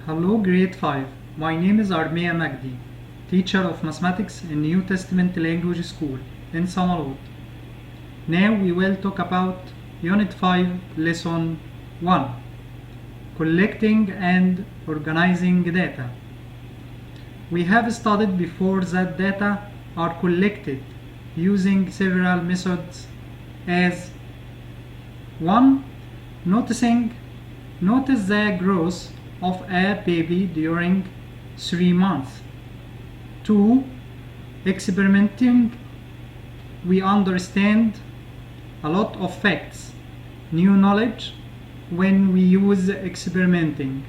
Hello grade 5. My name is Armia Magdi, teacher of mathematics in New Testament Language School in Samalot. Now we will talk about Unit 5 Lesson 1, Collecting and Organizing Data. We have studied before that data are collected using several methods as 1. Notice the growth of a baby during 3 months. 2. Experimenting. We understand a lot of facts, new knowledge when we use experimenting.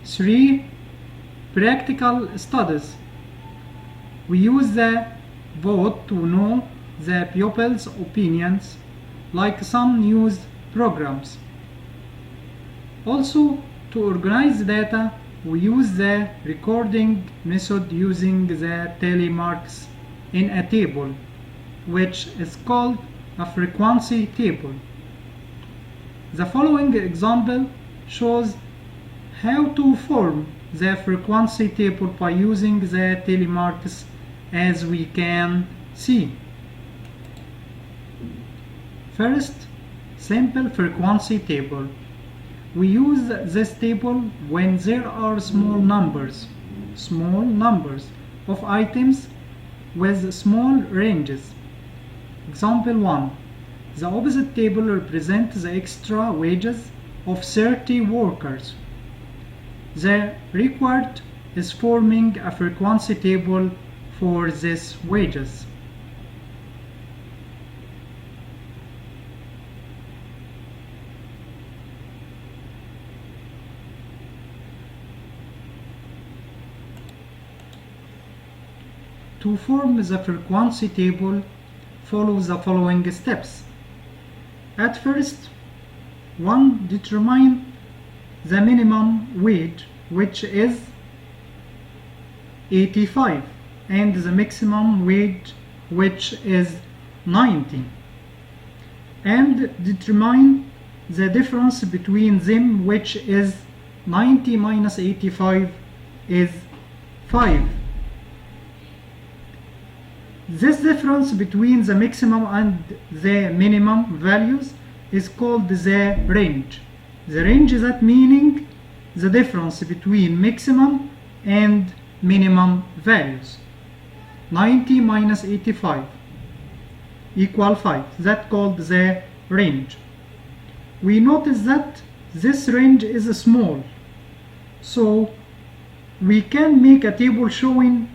3. Practical studies. We use the vote to know the pupils' opinions, like some news programs. Also, to organize data, we use the recording method using the tally marks in a table, which is called a frequency table. The following example shows how to form the frequency table by using the tally marks, as we can see. First, simple frequency table. We use this table when there are small numbers of items with small ranges. Example 1. The opposite table represents the extra wages of 30 workers. The required is forming a frequency table for these wages. To form the frequency table, follow the following steps. At first, 1. Determine the minimum wage, which is 85, and the maximum wage, which is 90. And determine the difference between them, which is 90 minus 85 is 5. This difference between the maximum and the minimum values is called the range. The range is that meaning the difference between maximum and minimum values. 90 minus 85 equal 5. That called the range. We notice that this range is small, so we can make a table showing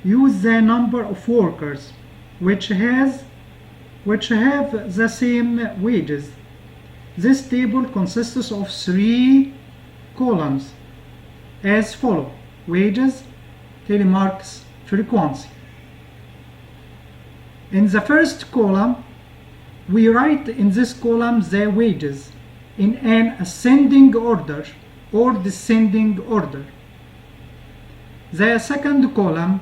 use the number of workers which have the same wages. This table consists of 3 columns as follow: wages, tally marks, frequency. In the first column, we write in this column the wages in an ascending order or descending order. The second column,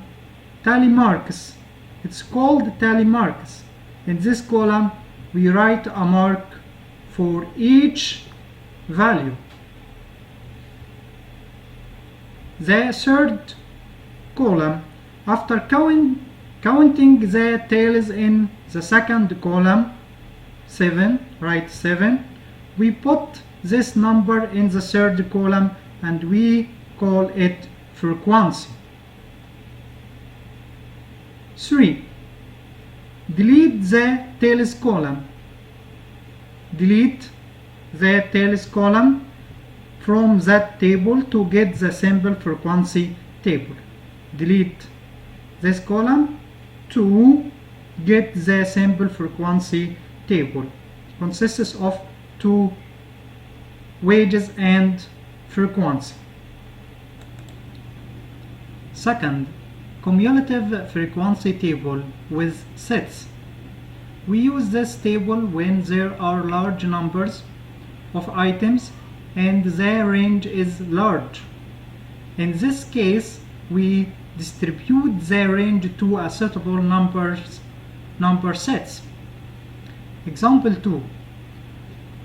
tally marks. It's called tally marks. In this column, we write a mark for each value. The third column, after counting the tails in the second column, 7, write 7, we put this number in the third column and we call it frequency. 3. Delete the tails column. Delete the tails column from that table to get the simple frequency table. Delete this column to get the simple frequency table. Consists of 2 wages and frequency. Second, cumulative frequency table with sets. We use this table when there are large numbers of items and the range is large. In this case, we distribute the range to a suitable number sets. Example 2.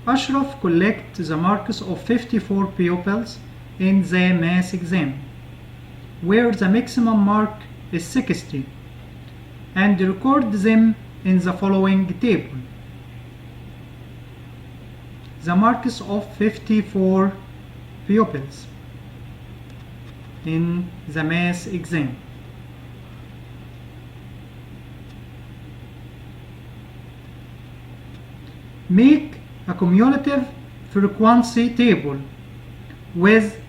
Ashraf collects the marks of 54 pupils in the math exam, where the maximum mark is 60, and record them in the following table. The marks of 54 pupils in the math exam. Make a cumulative frequency table with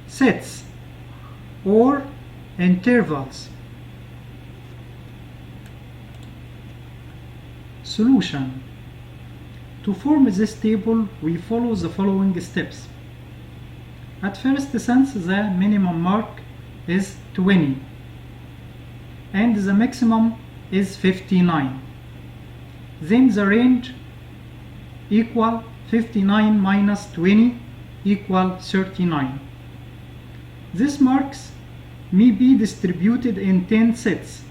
sets or intervals. Solution. To form this table, we follow the following steps. At first, since the minimum mark is 20 and the maximum is 59, then the range equal 59 minus 20 equal 39. These marks may be distributed in 10 sets.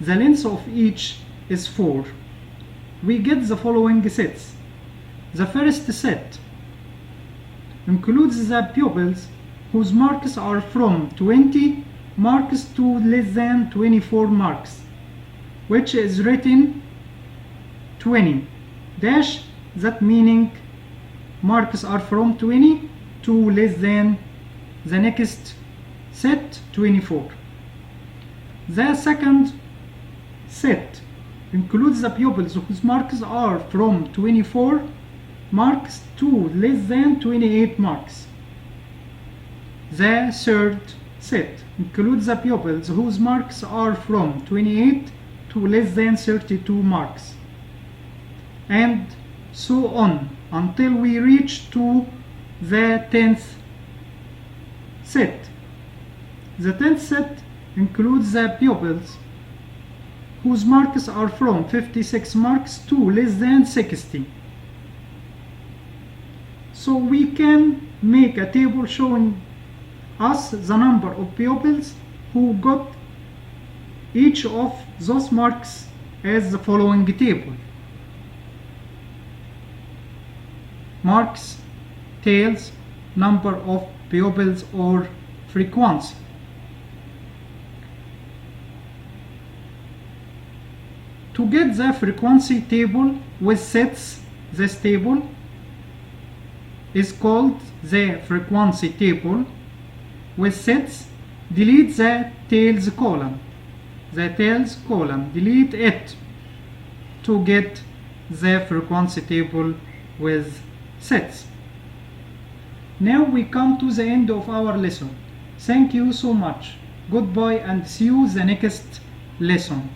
The length of each is 4. We get the following sets. The first set includes the pupils whose marks are from 20 marks to less than 24 marks, which is written 20 dash, that meaning marks are from 20 to less than the next set 24. The second set includes the pupils whose marks are from 24 marks to less than 28 marks. The third set includes the pupils whose marks are from 28 to less than 32 marks, and so on until we reach to the 10th set. The 10th set includes the pupils whose marks are from 56 marks to less than 60. So we can make a table showing us the number of pupils who got each of those marks as the following table. Marks, tails, number of pupils or frequency. To get the frequency table with sets, this table is called the frequency table with sets. Delete the tails column. The tails column, delete it to get the frequency table with sets. Now we come to the end of our lesson. Thank you so much. Goodbye and see you the next lesson.